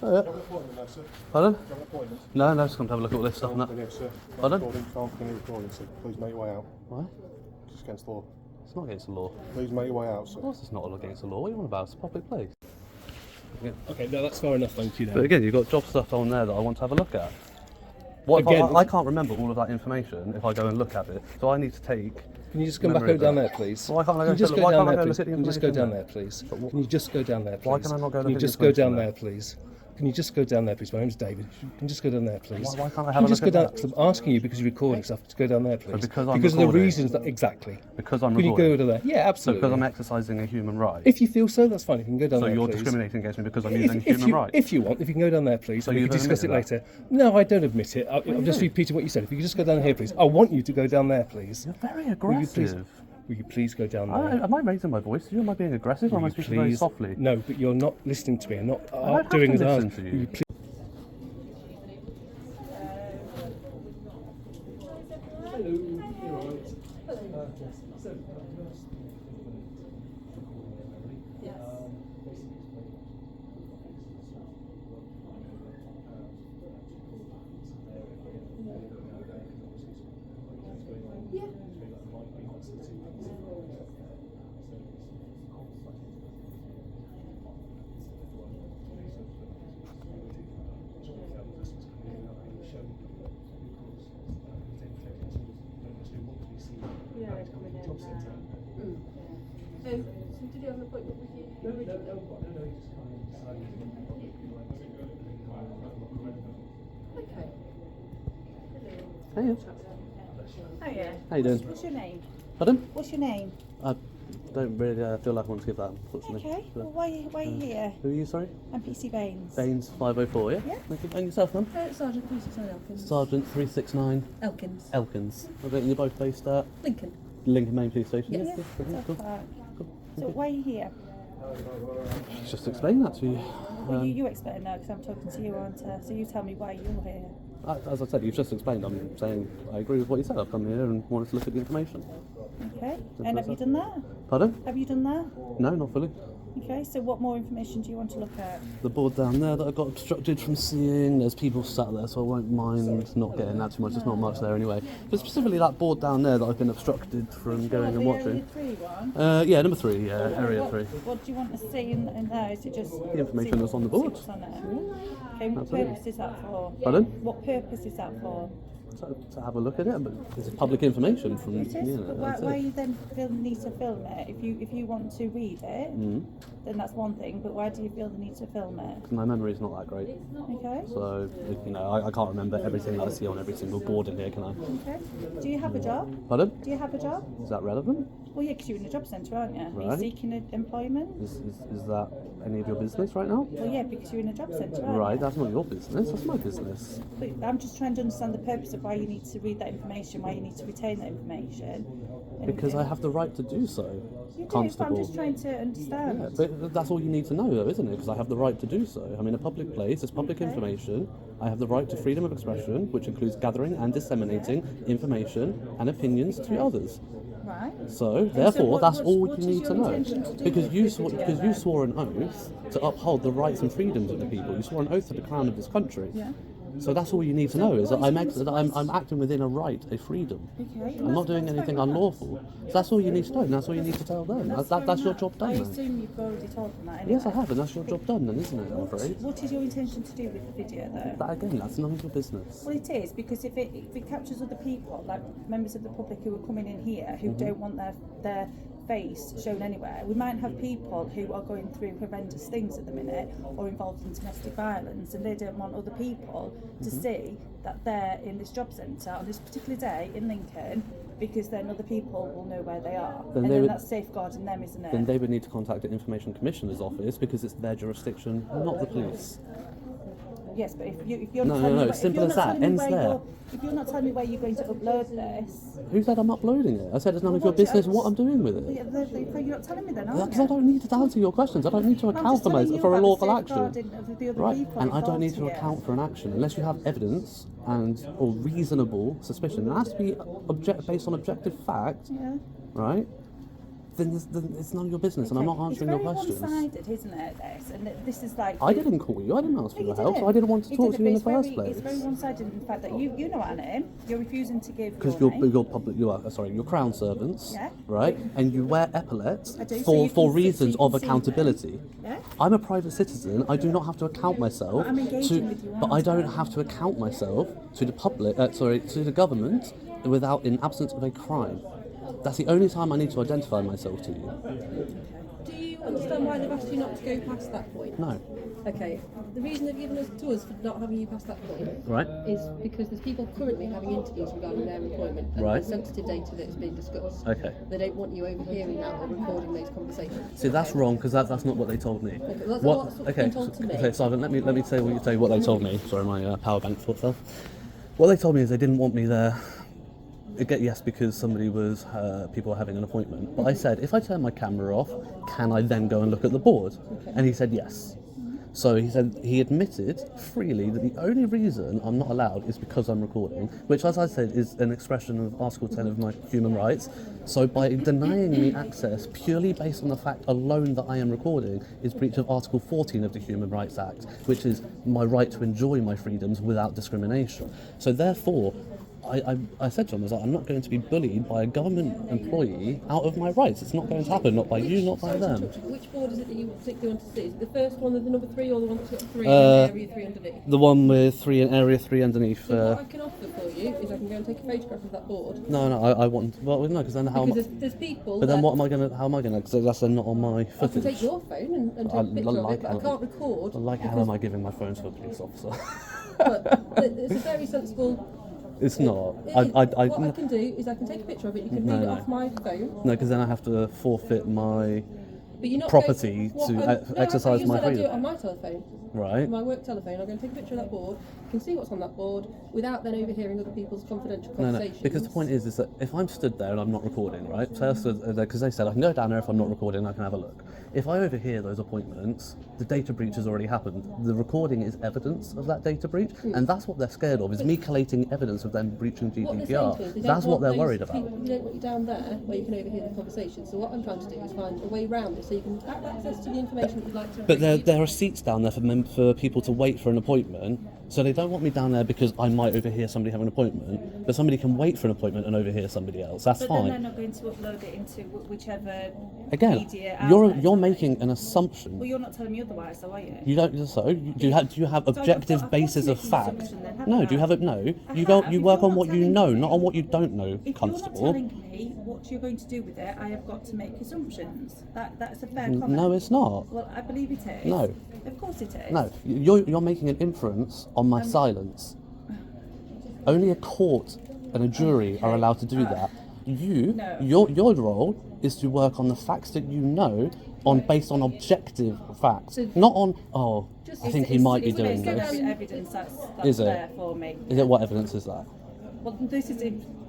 Oh, Do you have an appointment there, sir? Pardon? Do you have an appointment? No, just come to have a look at all this stuff and that. Yes, sir. Pardon? Can't continue recording, sir. Please make your way out. Why? It's against the law. It's not against the law. Please make your way out, sir. Of course it's not all against the law. What are you on about? It's a public place. Yeah. Okay, no, that's fair enough, thank you. But again, you've got job stuff on there that I want to have a look at. What Again, if I can't remember all of that information if I go and look at it, so I need to take... Can you just come back over down there, please? Why can't I Can you just go why down can't I there, go please? look at the Can you just go information down there? there, please? Can you just go down there, please? Why can I not go Can you look at just the go down information there, please? Can you just go down there, please? My name's David. Can you just go down there, please? Why can't I Can have you a just look go at down? that? Because I'm asking you because you're recording stuff to go down there, please. because I'm because of the recording. reasons that exactly. Because I'm Can you recording. go down there? Yeah, So absolutely. because I'm exercising a human right. If you feel so, that's fine. You can go down So there, you're please. discriminating against me because I'm using human rights. If you want, if you can go down there, please, So and we you've can discuss it admitted later. No, I don't admit it. I'm just repeating what you said. If you could just go down here, please. I want you to go down there, please. You're very Will you please, aggressive. will you please go down there? Am I raising my voice? Am I being aggressive or am I Will you speaking very please- softly? No, but you're not listening to me. I'm not I have doing to as I listen ask. to you. Will you please? So did you have an appointment with you? Okay. Hey, Oh yeah. how you doing? What's your name? Pardon? What's your name? I don't really feel like I want to give that, unfortunately. Okay. Well, why are you here? Who are you, sorry? I'm PC Baines. Baines 504, yeah? Yeah. Thank you. And yourself, then? Sergeant 369 Elkins. Sergeant 369 Elkins. Elkins. I think you're both based at Lincoln. Lincoln Main Police Station. Yeah. Brilliant, cool. Cool. So why are you here? Just explain that to you. Well, you explain now because I'm talking to you, aren't I? So you tell me why you're here. As I said, you've just explained. I'm saying I agree with what you said. I've come here and wanted to look at the information. Okay. And have you done that? Pardon? Have you done that? No, not fully. Okay. So what more information do you want to look at? The board down there that I got obstructed from seeing, there's people sat there, so I won't mind not getting that too much. There's not much there anyway. But specifically that board down there that I've been obstructed from going and The watching. Area 3 one? Yeah, number 3, yeah, area 3. What do you want to see in there? Is it just The information that's on the board. see what's on it? Okay, what Absolutely. purpose is that for? Pardon? What purpose is that for? To have a look at it, but it's public information from It is, you but know, why, that's why it. you then feel the need to film it? If you want to read it, then that's one thing. But why do you feel the need to film it? My memory's not that great, Okay. so you know I can't remember everything that I see on every single board in here, can I? Okay. Do you have a job? Pardon? Do you have a job? Is that relevant? Well, yeah, because you're in a job centre, aren't you? Are Right. you seeking employment? Is that any of your business right now? Well, yeah, because you're in a job centre, aren't Right, you? that's not your business. That's my business. But I'm just trying to understand the purpose of why you need to read that information, why you need to retain that information. Because I have the right to do so, You do, but Constable. I'm just trying to understand. Yeah, but that's all you need to know, though, isn't it? Because I have the right to do so. I'm in a public place, it's public information. I have the right to freedom of expression, which includes gathering and disseminating information and opinions to others. Right. So, therefore, that's all what you is need your to know. intention to do Because with you this swore, video because you then? swore an oath to uphold the rights and freedoms of the people. You swore an oath to the crown of this country. Yeah. So that's all you need to know is that I'm acting within a right, a freedom. Okay. I'm not doing anything unlawful. So that's all you need to know, and that's all you need to tell them. That's your job done I then. assume you've already told them that anyway. Yes, I have, and that's your job done then, isn't it, I'm afraid? What is your intention to do with the video though? That again, that's none of your business. Well, it is, because if it captures other people, like members of the public who are coming in here who don't want their face shown anywhere. We might have people who are going through horrendous things at the minute or involved in domestic violence, and they don't want other people to see that they're in this job centre on this particular day in Lincoln, because then other people will know where they are. Then and they then would- that's safeguarding them, isn't it? Then they would need to contact the Information Commissioner's office because it's their jurisdiction, not the police. Yes, but if you're No, not no, telling no, me it's simple as that, ends there. if you're not telling me where you're going to upload this, Who said I'm uploading it? I said it's none of your Well, what- business what I'm doing with it. you're not telling me then, are Because I don't need to answer your questions. I don't need to I'm account just telling you for a about the lawful action. safeguarding of the other Right, people and I don't need to involved here. account for an action unless you have evidence and or reasonable suspicion. It has to be based on objective fact, Yeah. right? then it's none of your business, and I'm not answering your questions. It's very one-sided, isn't it, this? And this is like... I didn't call you. I didn't ask for No, your you help, so didn't. I didn't want to You talk to you in the didn't, but first place. It's very one-sided in the fact that you know our name, you're refusing to give Because your you're name. you're crown servants, Yeah. right? And you wear epaulets I do, so you for can reasons so you of can see accountability. them. Yeah. I'm a private citizen. I do not have to account myself But I'm engaging with you, but I aren't don't I? have to account myself to the public. To the government without in absence of a crime. That's the only time I need to identify myself to you. Do you understand why they've asked you not to go past that point? No. Okay. The reason they've given us to us for not having you past that point Right. is because there's people currently having interviews regarding their employment and Right. there's sensitive data that is being discussed. Okay. They don't want you overhearing that or recording those conversations. See, that's wrong because that's not what they told me. that's what's been told to me. Okay, Simon, let me tell you what they told me. Sorry, my power bank fell. What they told me is they didn't want me there. Yes, because people were having an appointment. But I said, if I turn my camera off, can I then go and look at the board? Okay. And he said yes. So he said he admitted freely that the only reason I'm not allowed is because I'm recording, which, as I said, is an expression of Article 10 of my human rights. So by denying me access purely based on the fact alone that I am recording is breach of Article 14 of the Human Rights Act, which is my right to enjoy my freedoms without discrimination. So therefore, I said to him, I was like, I'm not going to be bullied by a government employee out of my rights. It's not going to happen, not by you, not by them. Which board is it that you particularly want to see? Is it the first one with the number 3 or the one that's got 3 and area 3 underneath? The one with 3 in area 3 underneath. So what I can offer for you is I can go and take a photograph of that board. No, I want. Well, no, because then how? Because there's people. But then that- what am I gonna? How am I gonna? Because that's not on my I can footage. take your phone and take I a picture of like it, but I can't record. Like, how am I giving my phone to a police officer? But it's a very sensible. It's not. What I can do is I can take a picture of it. You can read it off my phone. No, because then I have to forfeit my But you're not property going, to exercise my I do it freedom. on my telephone, Right. my work telephone. I'm going to take a picture of that board. You can see what's on that board without then overhearing other people's confidential No, conversations. because the point is that if I'm stood there and I'm not recording, right? So because they said I can go down there if I'm not recording, I can have a look. If I overhear those appointments, the data breach has already happened. The recording is evidence of that data breach, and that's what they're scared of, is me collating evidence of them breaching What they're saying to GDPR. us, they That's don't what they're want worried those about. people- They don't want you down there where you can overhear the conversation. So what I'm trying to do is find a way around it so you can have access to the information that you'd like to But retrieve. there are seats down there for people to wait for an appointment. So they don't want me down there because I might overhear somebody having an appointment. But somebody can wait for an appointment and overhear somebody else. That's But fine. then they're not going to upload it into whichever Again, media you're outlet. making an assumption. Well, you're not telling me otherwise, though, are you? You don't. So do you have objective I've got basis to of make an fact? assumption then, haven't No. I? Do you have it? No. I You have. You If work you're on not what you telling know, me- not on what you don't know, If you're not Constable. telling me what you're going to do with it, I have got to make assumptions. That's a fair comment. No, it's not. Well, I believe it is. No. Of course it is. No, you're making an inference on my silence. Only a court and a jury are allowed to do that. No. Your role is to work on the facts that you know, based on objective facts, So- not on Just- I think he might be It's doing based this. on evidence that's Is it? there for me. Is it what evidence is that? Well, this is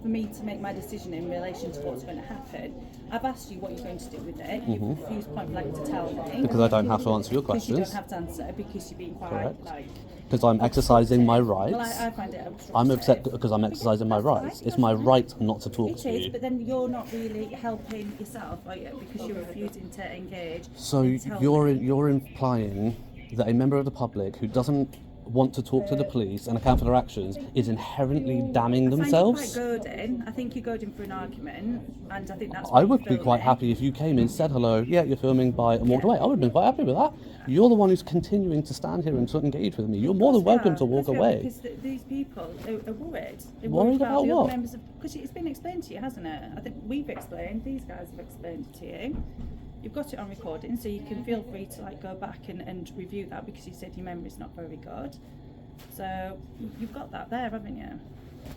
for me to make my decision in relation to what's going to happen. I've asked you what you're going to do with it. You've refused point blank to tell me. Because I don't have to answer your Because you don't questions. have to answer because you're being quite Correct. Because I'm exercising my rights. Well, I find it obstructive. I'm upset because I'm exercising my That's rights. fine, It's that's my fine. right not to talk It to is, you. but then you're not really helping yourself, are you? Because you're refusing to engage. So and tell you're me. you're implying that a member of the public who doesn't want to talk to the police and account for their actions is inherently damning I find themselves? you quite goading. I think you're goading for an argument, and I think that's. I why would you're be quite filming. happy if you came in, said hello, yeah, you're filming, bye, and walked away. I would have been quite happy with that. You're the one who's continuing to stand here and to engage with me. You're more than welcome to walk away. Because these people are worried. They're Worried about the what? other members of. Because it's been explained to you, hasn't it? I think we've explained. These guys have explained it to you. You've got it on recording, so you can feel free to go back and review that because you said your memory's not very good. So you've got that there, haven't you?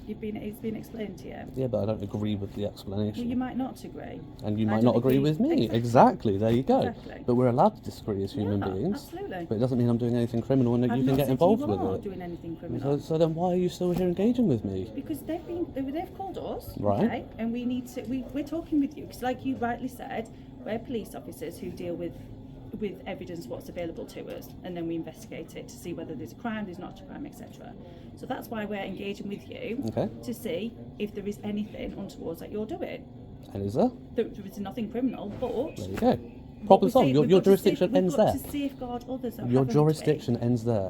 It's been explained to you. Yeah, but I don't agree with the Well, explanation. you might not agree. And you I might don't not agree with me. Exactly. Exactly, there you go. Exactly. But we're allowed to disagree as human Yeah, beings. absolutely. But it doesn't mean I'm doing anything criminal and that I've you can not get said involved you with are it. doing anything criminal. So then why are you still here engaging with me? Because they've called us, Right. okay, and we're talking with you because, like you rightly said, we're police officers who deal with evidence what's available to us, and then we investigate it to see whether there's a crime, there's not a crime, etc. So that's why we're engaging with you Okay. to see if there is anything untoward that you're doing. And is there? There is nothing criminal, but There you go. Problem solved. Your jurisdiction ends there. We've got to safeguard others. Your jurisdiction ends there.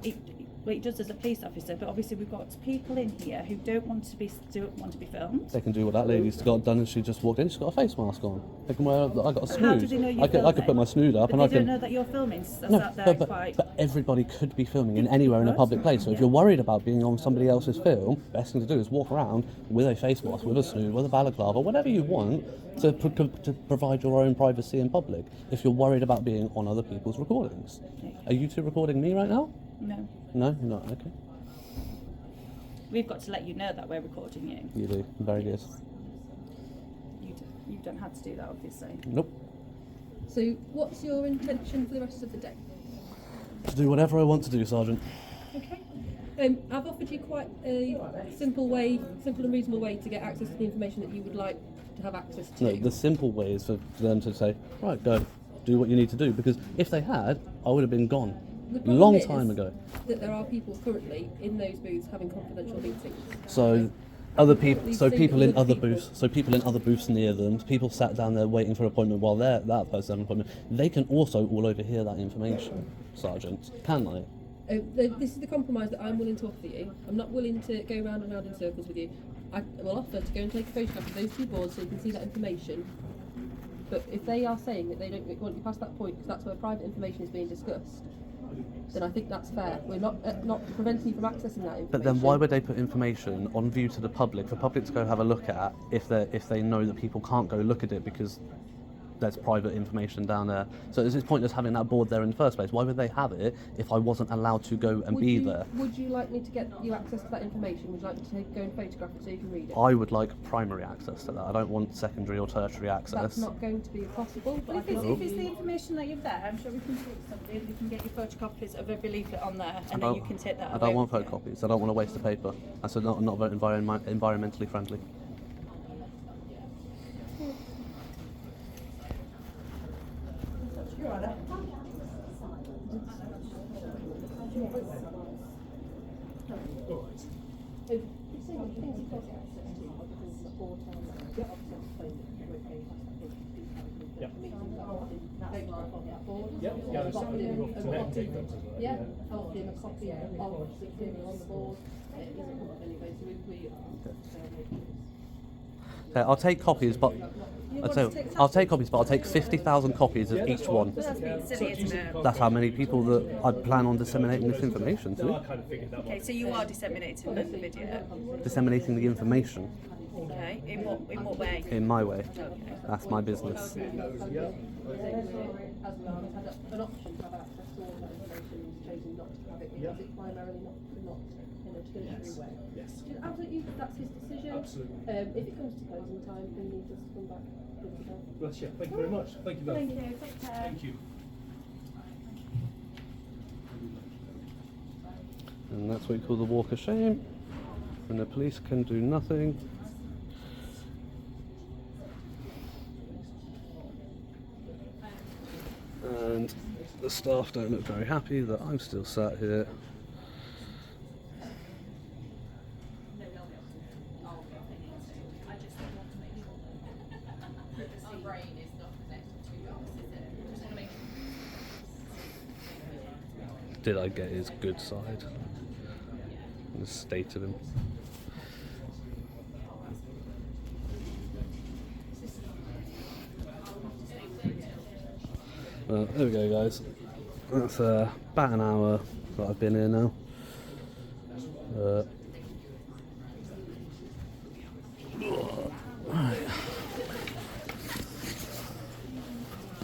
It does as a police officer, but obviously we've got people in here who don't want to be filmed. They can do what that lady's got done, and she just walked in. She's got a face mask on. They can wear. I got a snood. How do they know you're I could put my snood up, but and they I can. don't know that you're filming. So No, that they're quite. but everybody could be filming in anywhere in a public place. So if you're worried about being on somebody else's film, best thing to do is walk around with a face mask, with a snood, with a balaclava, whatever you want to provide your own privacy in public. If you're worried about being on other people's recordings, are you two recording me right now? No. No, you're not. Okay. We've got to let you know that we're recording you. You do. Very good. You don't have to do that, obviously. Nope. So, what's your intention for the rest of the day? To do whatever I want to do, Sergeant. Okay. I've offered you quite a simple and reasonable way to get access to the information that you would like to have access to. No, the simple way is for them to say, right, go, do what you need to do. Because if they had, I would have been gone. The problem Long is time ago. that there are people currently in those booths having confidential meetings. So other people, These so things people in with other people. booths, so people in other booths near them, people sat down there waiting for an appointment while that person had an appointment. They can also all overhear that information, Sergeant, can they? This is the compromise that I'm willing to offer you. I'm not willing to go round and round in circles with you. I will offer to go and take a photograph of those two boards so you can see that information. But if they are saying that they don't want you past that point because that's where private information is being discussed, then I think that's fair. We're not preventing you from accessing that information. But then why would they put information on view to the public, for public to go have a look at, if they know that people can't go look at it because there's private information down there? So it's pointless having that board there in the first place. Why would they have it if I wasn't allowed to go and be there? Would you like me to get you access to that information? Would you like me to go and photograph it so you can read it? I would like primary access to that. I don't want secondary or tertiary access. That's not going to be possible. But If it's the information that you've there, I'm sure we can talk to somebody and you can get your photocopies of every leaflet on there, and then you can take that I away don't want with you. photocopies. I don't want to waste the paper. That's not very environmentally friendly. Yeah, yeah, Yeah, I'll give a copy of the material on the board. It isn't public anyway, so we Okay, I'll take copies, but I'll take copies, but I'll take 50,000 copies of each one. That's being silly, isn't it? That's how many people that I plan on disseminating this information to. Okay, so you are disseminating the video. Disseminating the information Okay, in what way? in my way. That's my business. as we are, has had an option to have access to all that information, and chosen not to have it because it's primarily not in a tertiary way. Yes. Absolutely, that's his decision. Absolutely. If it comes to closing time, he needs us to come back. Bless you. Thank you very much. Thank you both. Thank you, take care. Thank you. And that's what we call the walk of shame. And the police can do nothing. And the staff don't look very happy that I'm still sat here. Did I get his good side? The state of him. Well, there we go, guys. That's about an hour that I've been here now. Right.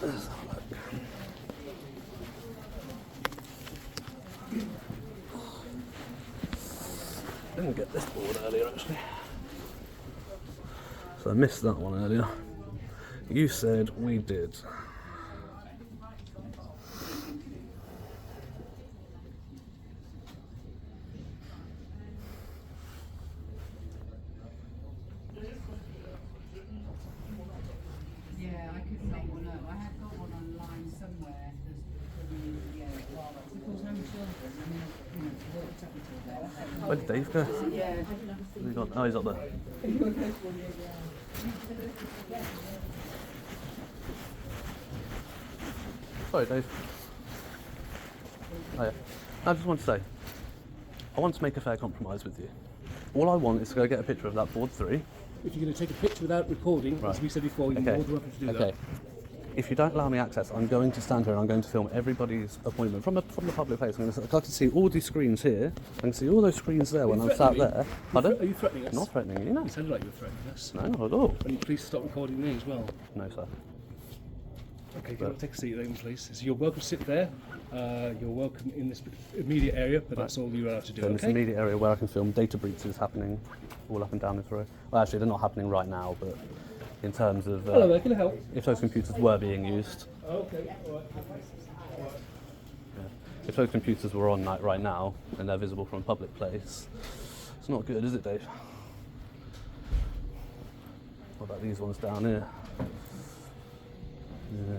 Let's have a look. Didn't get this board earlier, actually. So I missed that one earlier. You said we did. Yeah, I couldn't make one up. I had got one online somewhere. Because I'm children, I mean, worked up until there. Where did Dave go? Yeah. He's up there. Sorry, Dave. Oh, yeah. I just want to say, I want to make a fair compromise with you. All I want is to go get a picture of that Ford 3. If you're going to take a picture without recording, as we said before, you're more than welcome to do that. If you don't allow me access, I'm going to stand here and I'm going to film everybody's appointment from the public place. I can see all these screens here. I can see all those screens there when I'm sat there. Are you threatening us? I'm not threatening you, no. It sounded like you were threatening us. No, not at all. And please stop recording me as well. No, sir. Okay, go take a seat then, please. So you're welcome to sit there. You're welcome in this immediate area, but that's all you're allowed to do. So in this immediate area where I can film data breaches happening all up and down this road. Well, actually, they're not happening right now, but in terms of Hello there, can I help? if those computers were being used. Okay, alright. If those computers were on right now and they're visible from a public place, it's not good, is it, Dave? What about these ones down here? Yeah.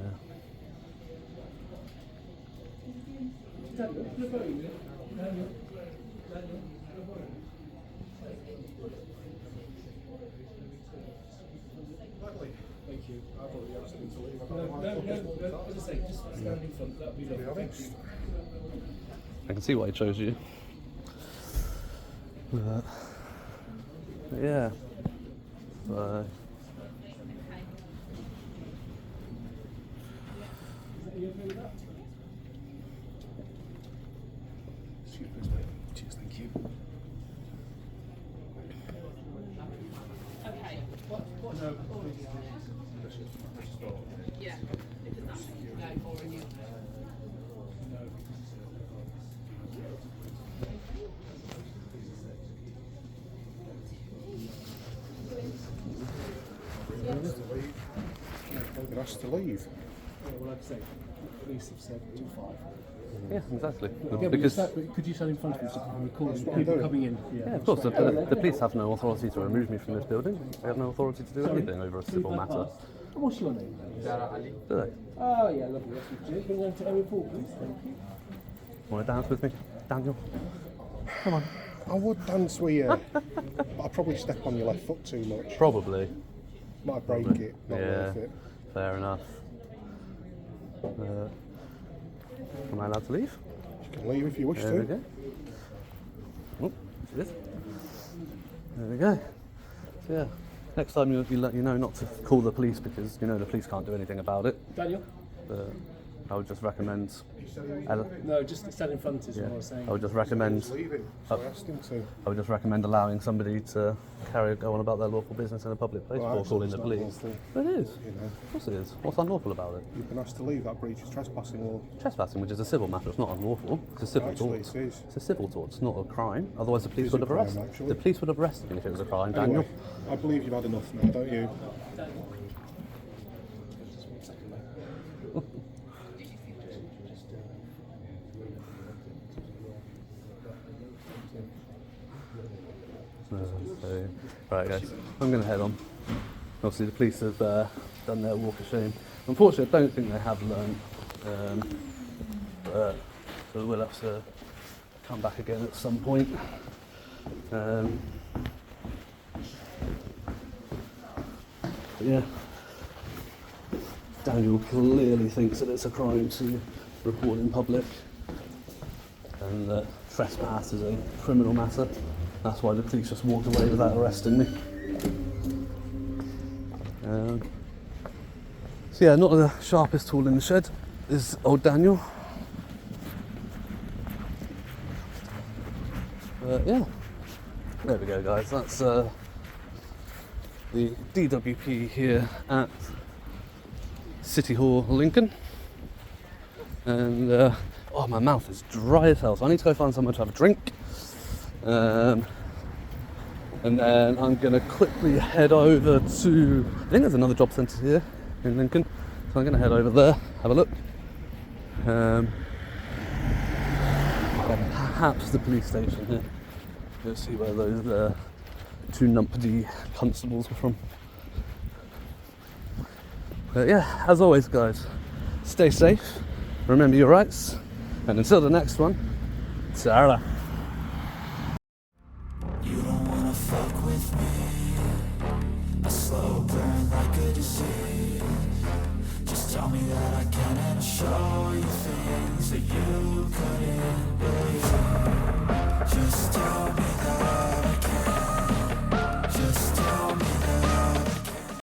Thank you. I thought you asked me to leave. No, as I say, just stand in front, that'd be lovely. Thank you. I can see why he chose you. Yeah. Cheers, thank you. Okay. Yeah. Because that's no for you. I've been asked to leave. Yeah, well, like I say, police have said 2-5. Yeah, exactly. Yeah, Because could you stand in front of me so I'm recording people coming in? yeah, of course, the police have no authority to remove me from this building. They have no authority to do anything over a civil matter. What's your name? Do they? Oh, yeah, lovely. That's good. Bring them to area 4, please. Thank you. Want to dance with me, Daniel? Come on. I would dance with you, but I'd probably step on your left foot too much. Probably. Might break it, not Yeah. worth it. Fair enough. Am I allowed to leave? You can leave if you wish There we to. go. Oh, cheers. There we go. So yeah, next time you know not to call the police because you know the police can't do anything about it. Daniel? But I would just recommend. No, just stand in front is what I was saying. I would just recommend. He's leaving, so I asked him to. I would just recommend allowing somebody to go on about their lawful business in a public place Well, before actually, calling it's the not police. lawful. But it is. You know, Of course it is. What's unlawful about it? you've been asked to leave. That breach is trespassing law. Trespassing, which is a civil matter, it's not unlawful. It's a civil Actually, tort. it is. It's a civil tort. It's not a crime. Otherwise, the police is would a have crime, arrested. actually. The police would have arrested me if it was a crime, Daniel. Anyway, I believe you've had enough now, don't you? So, right, guys, I'm going to head on. Obviously, the police have done their walk of shame. Unfortunately, I don't think they have learned. But so we'll have to come back again at some point. But yeah, Daniel clearly thinks that it's a crime to report in public, and that trespass is a criminal matter. That's why the police just walked away without arresting me. So yeah, not the sharpest tool in the shed is old Daniel. Yeah, there we go, guys. That's the DWP here at City Hall, Lincoln. And oh, my mouth is dry as hell, so I need to go find somewhere to have a drink. And then I'm going to quickly head over to, I think there's another job centre here in Lincoln, so I'm going to head over there, have a look. And perhaps the police station here. Let's see where those two numpty constables were from. But yeah, as always, guys, stay safe, remember your rights, and until the next one, ta-ra. You don't wanna fuck with me. A slow show you things that you